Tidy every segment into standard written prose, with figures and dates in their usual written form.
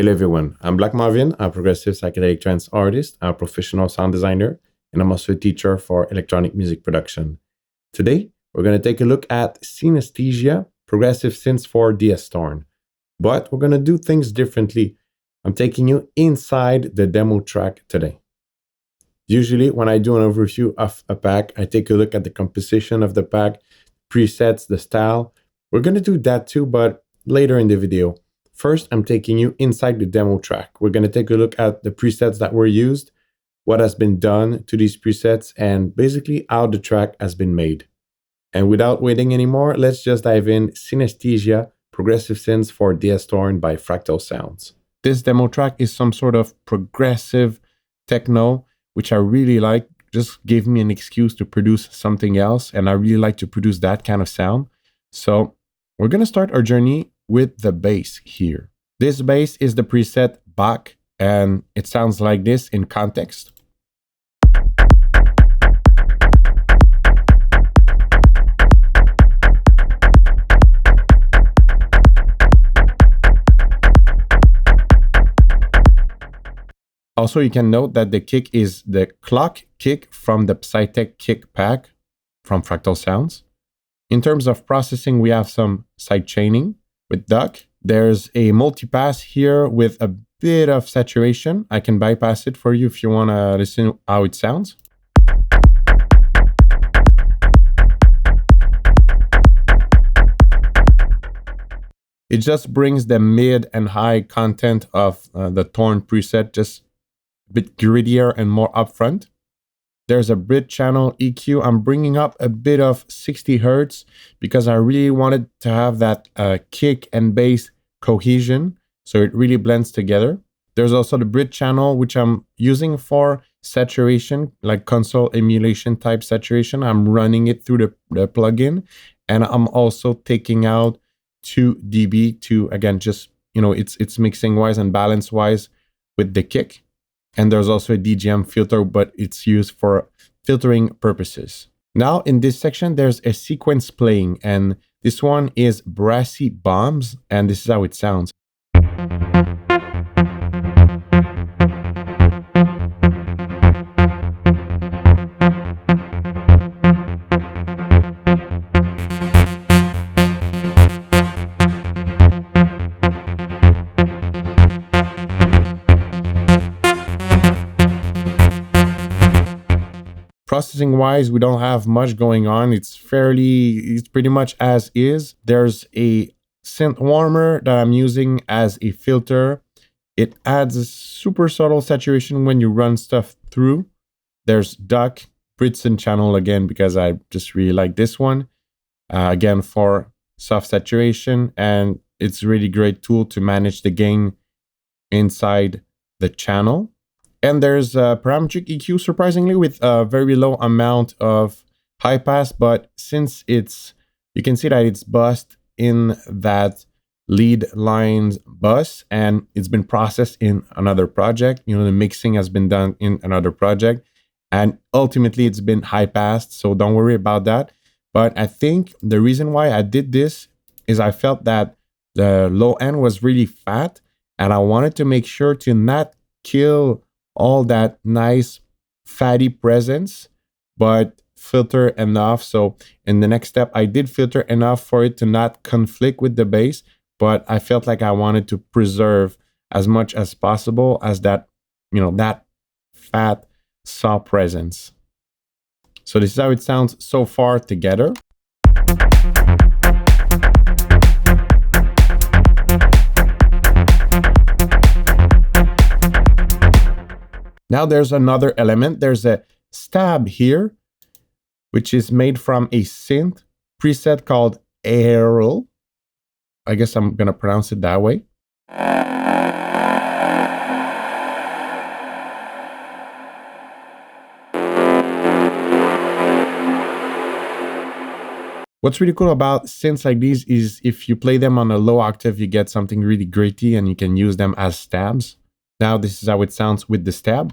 Hello everyone, I'm Black Marvin, I'm a progressive psychedelic trance artist, I'm a professional sound designer, and I'm also a teacher for electronic music production. Today, we're going to take a look at Synestesia, progressive synths for DS Thorn. But we're going to do things differently. I'm taking you inside the demo track today. Usually, when I do an overview of a pack, I take a look at the composition of the pack, presets, the style. We're going to do that too, but later in the video. First, I'm taking you inside the demo track. We're going to take a look at the presets that were used, what has been done to these presets, and basically how the track has been made. And without waiting anymore, let's just dive in. Synestesia, Progressive Synths for DS Thorn by Fractal Sounds. This demo track is some sort of progressive techno, which I really like. Just gave me an excuse to produce something else, and I really like to produce that kind of sound. So we're going to start our journey with the bass here. This bass is the preset Bach, and it sounds like this in context. Also, you can note that the kick is the clock kick from the Psytech kick pack from Fractal Sounds. In terms of processing, we have some side chaining with duck. There's a multipass here with a bit of saturation. I can bypass it for you if you want to listen how it sounds. It just brings the mid and high content of the Thorn preset just a bit grittier and more upfront. There's a bridge channel EQ. I'm bringing up a bit of 60 Hertz because I really wanted to have that kick and bass cohesion, so it really blends together. There's also the bridge channel, which I'm using for saturation, like console emulation type saturation. I'm running it through the plugin, and I'm also taking out 2 dB to, again, just, it's mixing wise and balance wise with the kick. And there's also a DGM filter, but it's used for filtering purposes. Now in this section, there's a sequence playing, and this one is Brassy Bombs, and this is how it sounds. Processing wise, we don't have much going on. It's pretty much as is. There's a synth warmer that I'm using as a filter. It adds a super subtle saturation when you run stuff through. There's duck, Bridson channel again, because I just really like this one. Again, for soft saturation, and it's a really great tool to manage the gain inside the channel. And there's a parametric EQ, surprisingly, with a very low amount of high pass. But since you can see that it's bussed in that lead lines bus, and it's been processed in another project. The mixing has been done in another project, and ultimately it's been high passed. So don't worry about that. But I think the reason why I did this is I felt that the low end was really fat, and I wanted to make sure to not kill all that nice fatty presence, but filter enough. So in the next step, I did filter enough for it to not conflict with the bass, but I felt like I wanted to preserve as much as possible as that, that fat saw presence. So this is how it sounds so far together. Now there's another element. There's a stab here, which is made from a synth preset called Aerial. I guess I'm going to pronounce it that way. What's really cool about synths like these is if you play them on a low octave, you get something really gritty, and you can use them as stabs. Now this is how it sounds with the stab.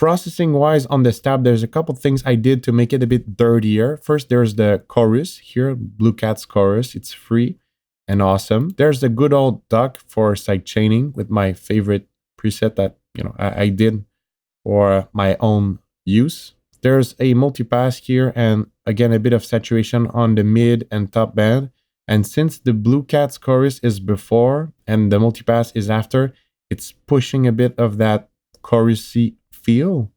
Processing wise on the stab, there's a couple things I did to make it a bit dirtier. First, there's the chorus here, Blue Cat's chorus. It's free and awesome. There's the good old duck for side chaining with my favorite preset that I did for my own use. There's a multipass here and again a bit of saturation on the mid and top band. And since the Blue Cat's chorus is before and the multipass is after, it's pushing a bit of that chorusy feel.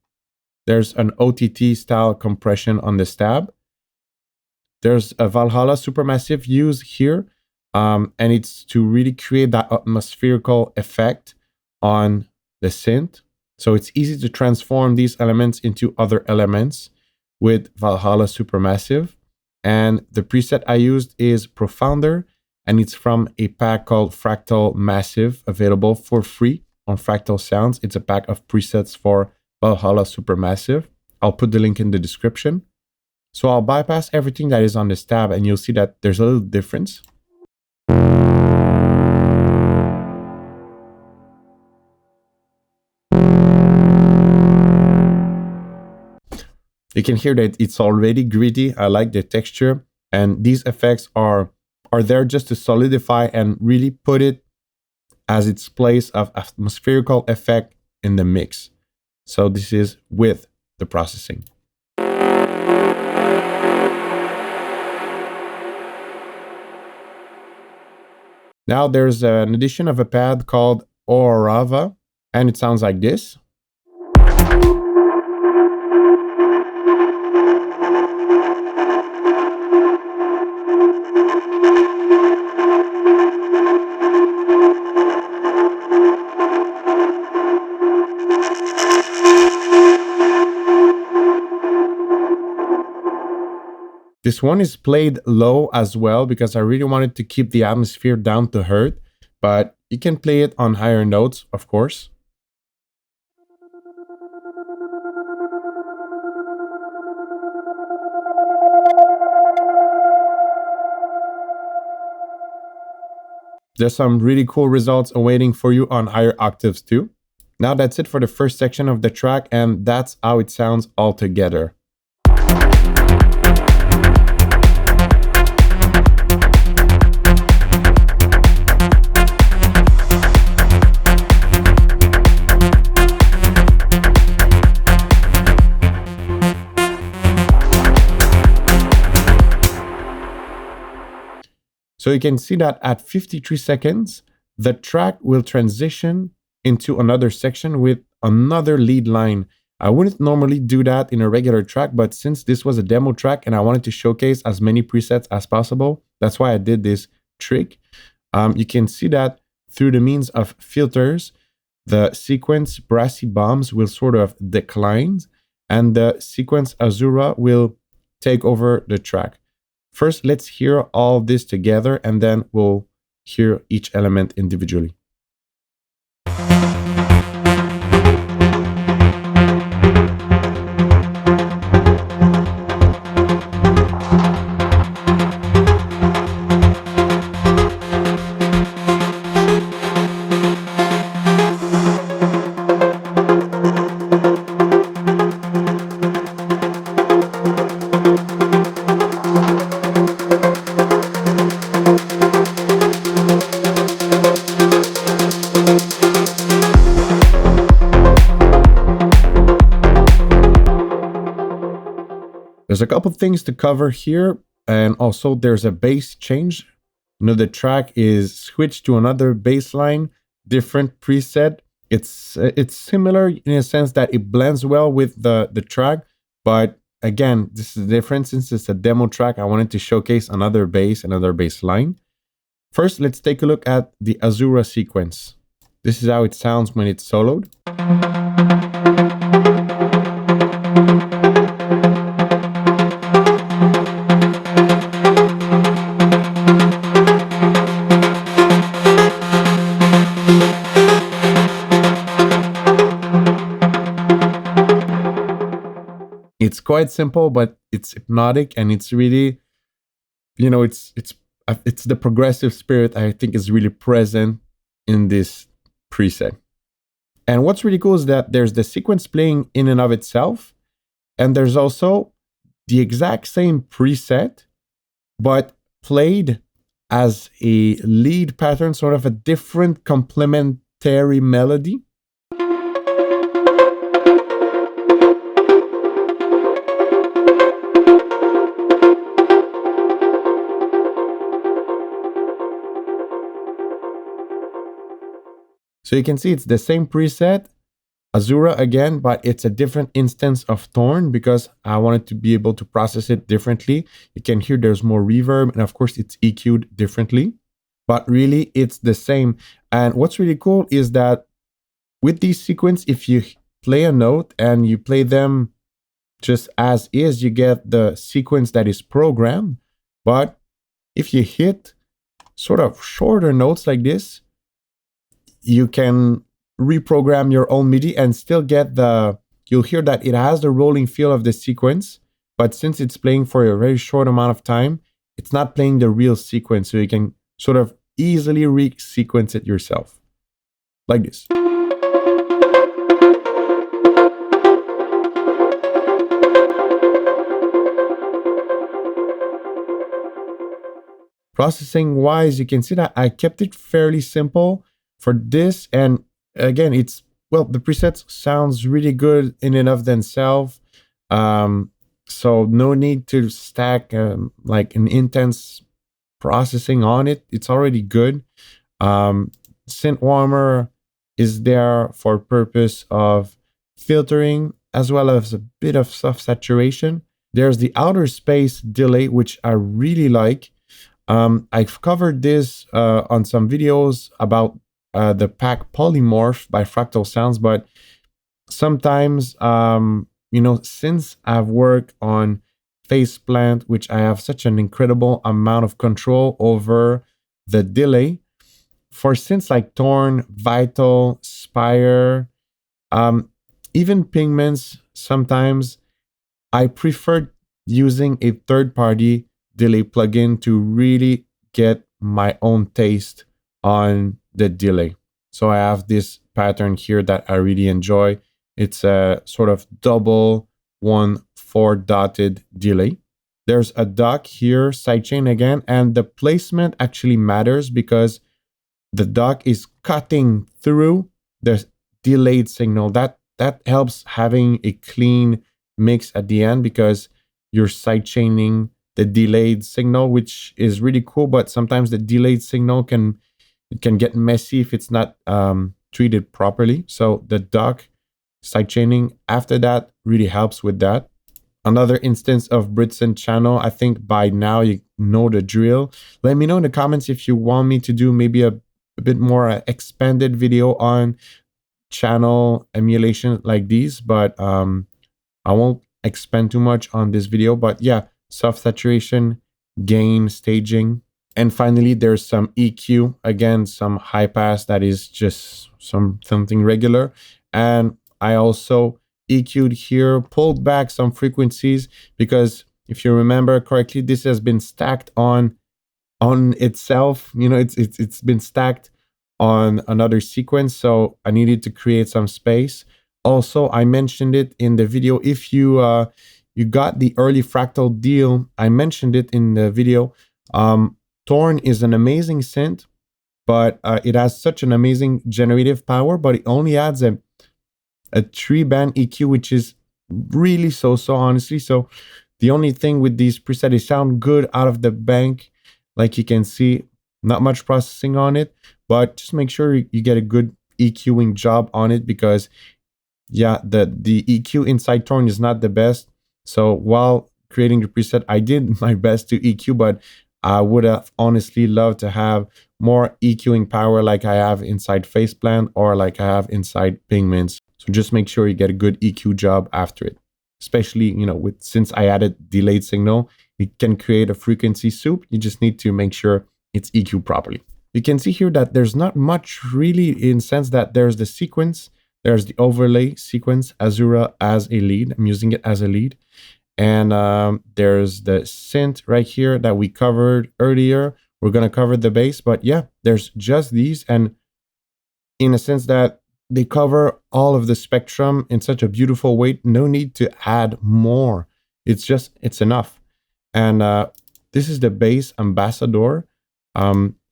There's an OTT style compression on the stab. There's a Valhalla Supermassive used here, and it's to really create that atmospherical effect on the synth. So it's easy to transform these elements into other elements with Valhalla Supermassive. And the preset I used is Profounder, and it's from a pack called Fractal Massive, available for free on Fractal Sounds. It's a pack of presets for Valhalla Supermassive. I'll put the link in the description. So I'll bypass everything that is on the stab, and you'll see that there's a little difference. You can hear that it's already gritty. I like the texture, and these effects are there just to solidify and really put it as its place of atmospherical effect in the mix. So this is with the processing. Now there's an addition of a pad called Orava, and it sounds like this. This one is played low as well because I really wanted to keep the atmosphere down to earth, but you can play it on higher notes, of course. There's some really cool results awaiting for you on higher octaves too. Now that's it for the first section of the track, and that's how it sounds all together. So you can see that at 53 seconds, the track will transition into another section with another lead line. I wouldn't normally do that in a regular track, but since this was a demo track and I wanted to showcase as many presets as possible, that's why I did this trick. You can see that through the means of filters, the sequence Brassy bombs will sort of decline and the sequence Azura will take over the track. First, let's hear all this together, and then we'll hear each element individually. There's a couple things to cover here, and also there's a bass change. The track is switched to another bass line, different preset. It's similar in a sense that it blends well with the track, but again, this is different. Since it's a demo track, I wanted to showcase another bass line. First, let's take a look at the Azura sequence. This is how it sounds when it's soloed. It's quite simple, but it's hypnotic, and it's really, it's the progressive spirit I think is really present in this preset. And what's really cool is that there's the sequence playing in and of itself, and there's also the exact same preset, but played as a lead pattern, sort of a different complementary melody. So you can see it's the same preset, Azura again, but it's a different instance of Thorn because I wanted to be able to process it differently. You can hear there's more reverb, and of course it's EQ'd differently, but really it's the same. And what's really cool is that with these sequence, if you play a note and you play them just as is, you get the sequence that is programmed. But if you hit sort of shorter notes like this, you can reprogram your own MIDI and still get you'll hear that it has the rolling feel of the sequence, but since it's playing for a very short amount of time, it's not playing the real sequence, so you can sort of easily re-sequence it yourself, like this. Processing wise, you can see that I kept it fairly simple for this, and again, it's, well, the presets sounds really good in and of themselves, so no need to stack like an intense processing on it. It's already good. Synth warmer is there for purpose of filtering as well as a bit of soft saturation. There's the outer space delay, which I really like. I've covered this on some videos about the pack Polymorph by Fractal Sounds, but sometimes, you know, since I've worked on Faceplant, which I have such an incredible amount of control over the delay, for synths like Thorn, Vital, Spire, even Pigments, sometimes I prefer using a third-party delay plugin to really get my own taste on the delay. So I have this pattern here that I really enjoy. It's a sort of double 1/4 dotted delay. There's a dock here, sidechain again, and the placement actually matters because the dock is cutting through the delayed signal. That helps having a clean mix at the end because you're sidechaining the delayed signal, which is really cool, but sometimes the delayed signal can get messy if it's not treated properly. So the dock sidechaining after that really helps with that. Another instance of Britson channel, I think by now you know the drill. Let me know in the comments if you want me to do maybe a bit more expanded video on channel emulation like these, but I won't expand too much on this video. But yeah, soft saturation, gain, staging, and finally there's some EQ, again some high pass that is just something regular, and I also EQ'd here, pulled back some frequencies because if you remember correctly, this has been stacked on itself. You know, it's been stacked on another sequence, so I needed to create some space. Also, I mentioned it in the video. If you you got the early Fractal deal, I mentioned it in the video. Thorn is an amazing synth, but it has such an amazing generative power, but it only adds a 3-band EQ, which is really so honestly. So the only thing with these presets, they sound good out of the bank. Like you can see, not much processing on it, but just make sure you get a good EQing job on it because yeah, the EQ inside Thorn is not the best. So while creating the preset, I did my best to EQ, but I would have honestly loved to have more EQing power like I have inside Faceplant or like I have inside Pigments. So just make sure you get a good EQ job after it. Especially, you know, since I added delayed signal, it can create a frequency soup. You just need to make sure it's EQ properly. You can see here that there's not much really in sense that there's the sequence, there's the overlay sequence, Azura as a lead. I'm using it as a lead. And there's the synth right here that we covered earlier. We're going to cover the bass, but yeah, there's just these. And in a sense that they cover all of the spectrum in such a beautiful way. No need to add more. It's enough. And this is the bass ambassador.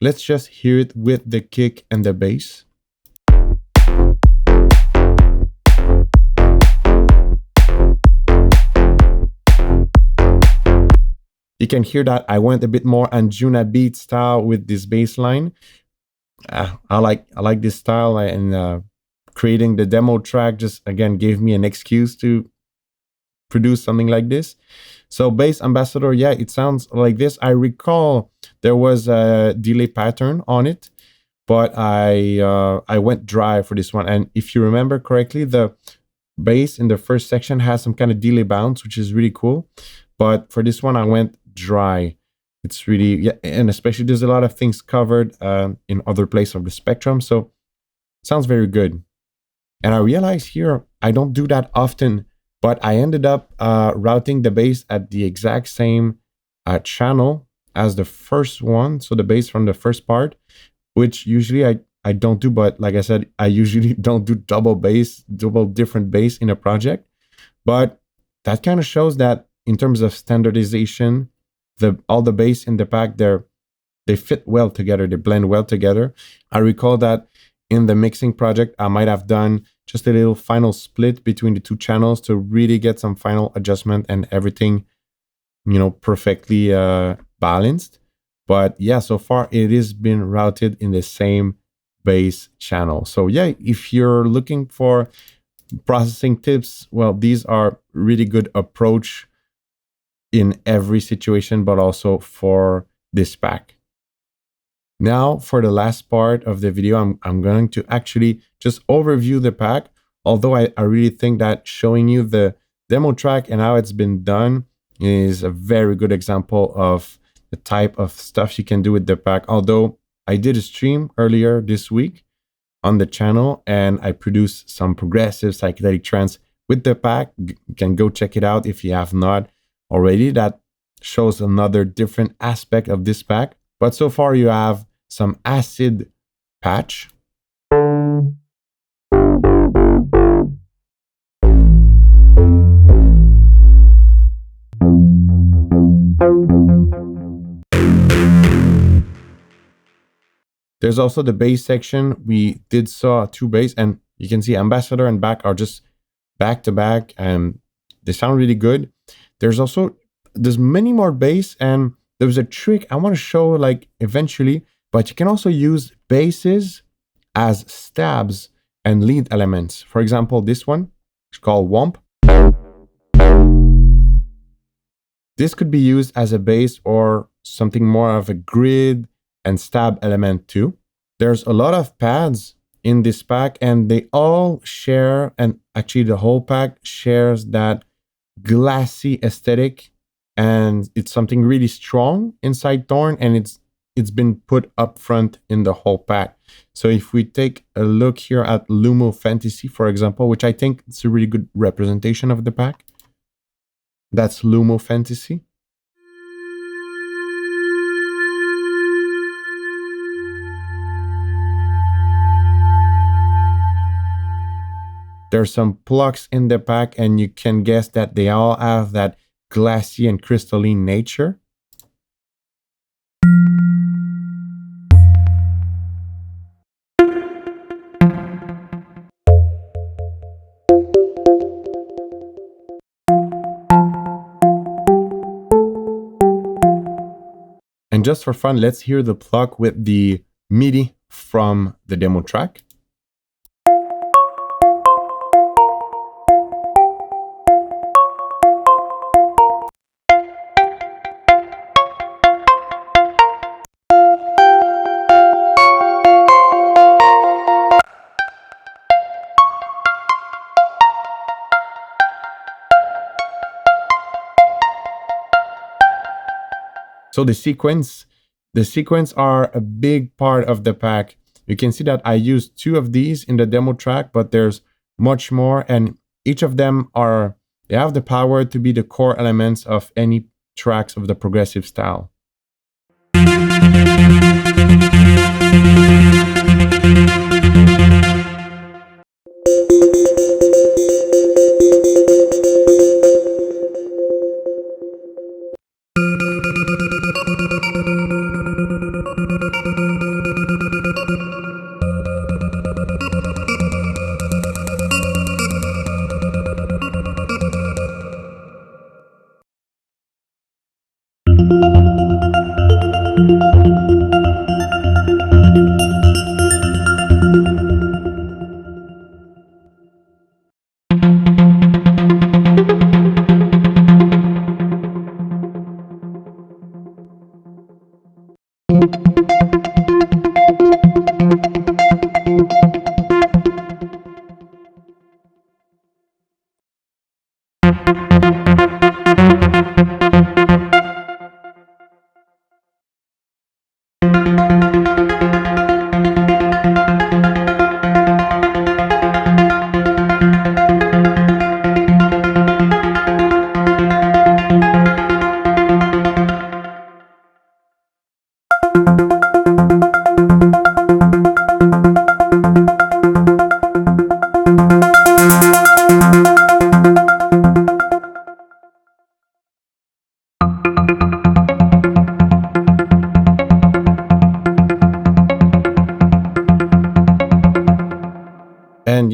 Let's just hear it with the kick and the bass. You can hear that I went a bit more Anjuna beat style with this bass line. I like this style, and creating the demo track just again gave me an excuse to produce something like this. So bass ambassador, yeah, it sounds like this. I recall there was a delay pattern on it, but I went dry for this one. And if you remember correctly, the bass in the first section has some kind of delay bounce, which is really cool. But for this one, I went dry. It's really, yeah, and especially there's a lot of things covered in other places of the spectrum. So it sounds very good. And I realized here, I don't do that often, but I ended up routing the bass at the exact same channel as the first one. So the bass from the first part, which usually I don't do, but like I said, I usually don't do double different bass in a project. But that kind of shows that in terms of standardization, all the bass in the pack, they fit well together, they blend well together. I recall that in the mixing project, I might have done just a little final split between the two channels to really get some final adjustment and everything, perfectly balanced. But yeah, so far it has been routed in the same bass channel. So yeah, if you're looking for processing tips, well, these are really good approach in every situation, but also for this pack. Now, for the last part of the video, I'm going to actually just overview the pack. Although I really think that showing you the demo track and how it's been done is a very good example of the type of stuff you can do with the pack. Although I did a stream earlier this week on the channel and I produced some progressive psychedelic trance with the pack. You can go check it out if you have not already. That shows another different aspect of this pack. But so far you have some acid patch. There's also the bass section. We did saw two bass, and you can see ambassador and back are just back to back, and they sound really good. There's many more bass, and there was a trick I want to show like eventually, but you can also use basses as stabs and lead elements. For example, this one is called Womp. This could be used as a bass or something more of a grid and stab element too. There's a lot of pads in this pack and they all share, and actually the whole pack shares that glassy aesthetic, and it's something really strong inside Thorn, and it's been put up front in the whole pack. So if we take a look here at Lumo Fantasy, for example, which I think is a really good representation of the pack. That's Lumo Fantasy. There's some plucks in the pack, and you can guess that they all have that glassy and crystalline nature. And just for fun, let's hear the pluck with the MIDI from the demo track. So the sequence are a big part of the pack. You can see that I used two of these in the demo track, but there's much more, and each of them they have the power to be the core elements of any tracks of the progressive style.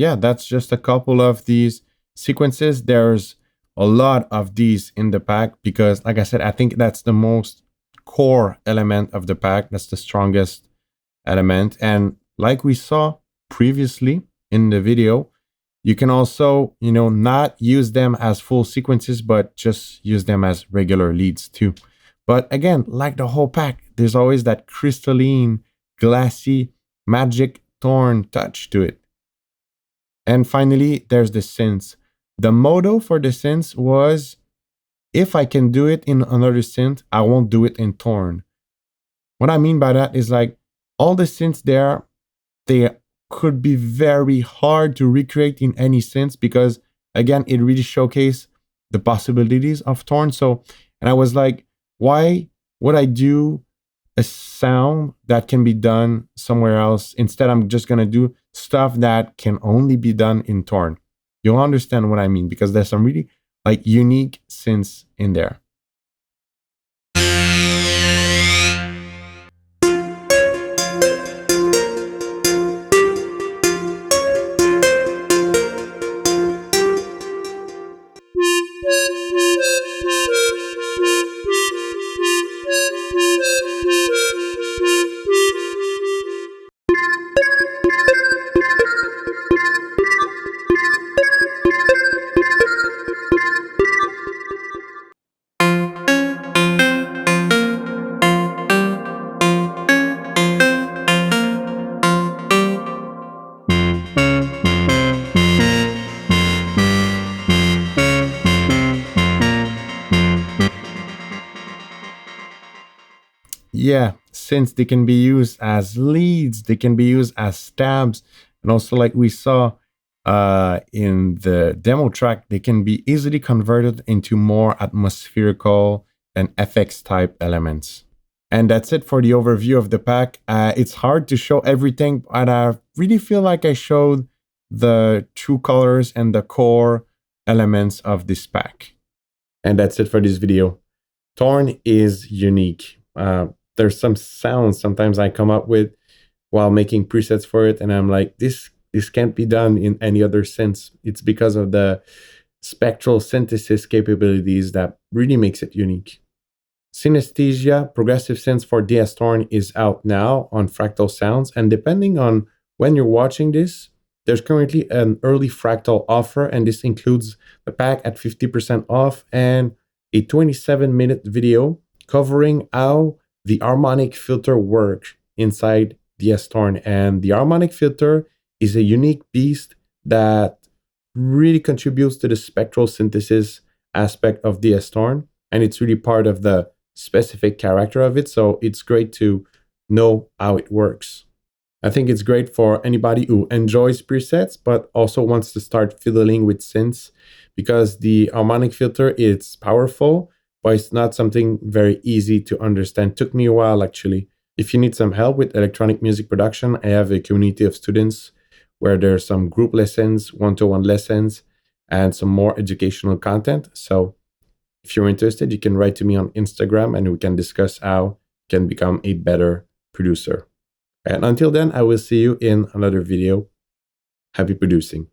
yeah, that's just a couple of these sequences. There's a lot of these in the pack because, like I said, I think that's the most core element of the pack. That's the strongest element. And like we saw previously in the video, you can also, not use them as full sequences, but just use them as regular leads too. But again, like the whole pack, there's always that crystalline, glassy, magic Thorn touch to it. And finally, there's the synths. The motto for the synths was, if I can do it in another synth, I won't do it in Thorn. What I mean by that is like all the synths there, they could be very hard to recreate in any synth because, again, it really showcased the possibilities of Thorn. So, and I was like, why would I do a sound that can be done somewhere else? Instead, I'm just going to do stuff that can only be done in Thorn. You'll understand what I mean because there's some really like unique synths in there. Yeah, since they can be used as leads, they can be used as stabs, and also like we saw in the demo track, they can be easily converted into more atmospherical and FX type elements. And that's it for the overview of the pack. It's hard to show everything, but I really feel like I showed the true colors and the core elements of this pack. And that's it for this video. Thorn is unique. There's some sounds sometimes I come up with while making presets for it, and I'm like, this can't be done in any other sense. It's because of the spectral synthesis capabilities that really makes it unique. Synestesia Progressive Synths for DS Thorn is out now on Fractal Sounds, and depending on when you're watching this, there's currently an early Fractal offer, and this includes the pack at 50% off and a 27-minute video covering how the harmonic filter works inside DS Thorn. And the harmonic filter is a unique beast that really contributes to the spectral synthesis aspect of DS Thorn, and it's really part of the specific character of it, so it's great to know how it works. I think it's great for anybody who enjoys presets but also wants to start fiddling with synths, because the harmonic filter is powerful, but it's not something very easy to understand. It took me a while, actually. If you need some help with electronic music production, I have a community of students where there's some group lessons, one-to-one lessons, and some more educational content. So if you're interested, you can write to me on Instagram and we can discuss how you can become a better producer. And until then, I will see you in another video. Happy producing.